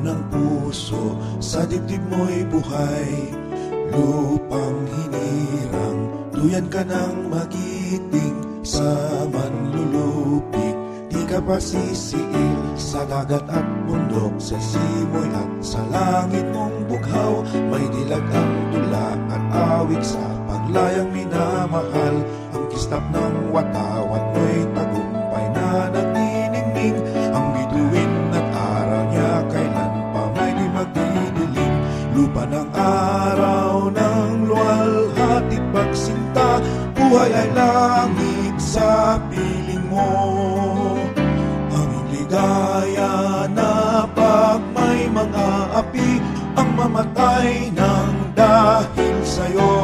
ng puso, sa dibdib mo'y buhay. Lupang hinirang, duyan ka ng magiting, sa manlulupig di ka pa sisiil. Sa dagat at bundok, sa simoy at sa langit mong bughaw, may dilag ang tula at awit sa paglayang minamahal. Ang kislap ng watawat mo'y tagumpay na nagniningning. Ang bituin at aral niya kailan pa may di magdidilim. Lupa ng araw ng luwalhati pagsinta, buhay ay langit sa piling mo. Ang ligaya na pag may mga api, ang mamatay ng dahil sa'yo.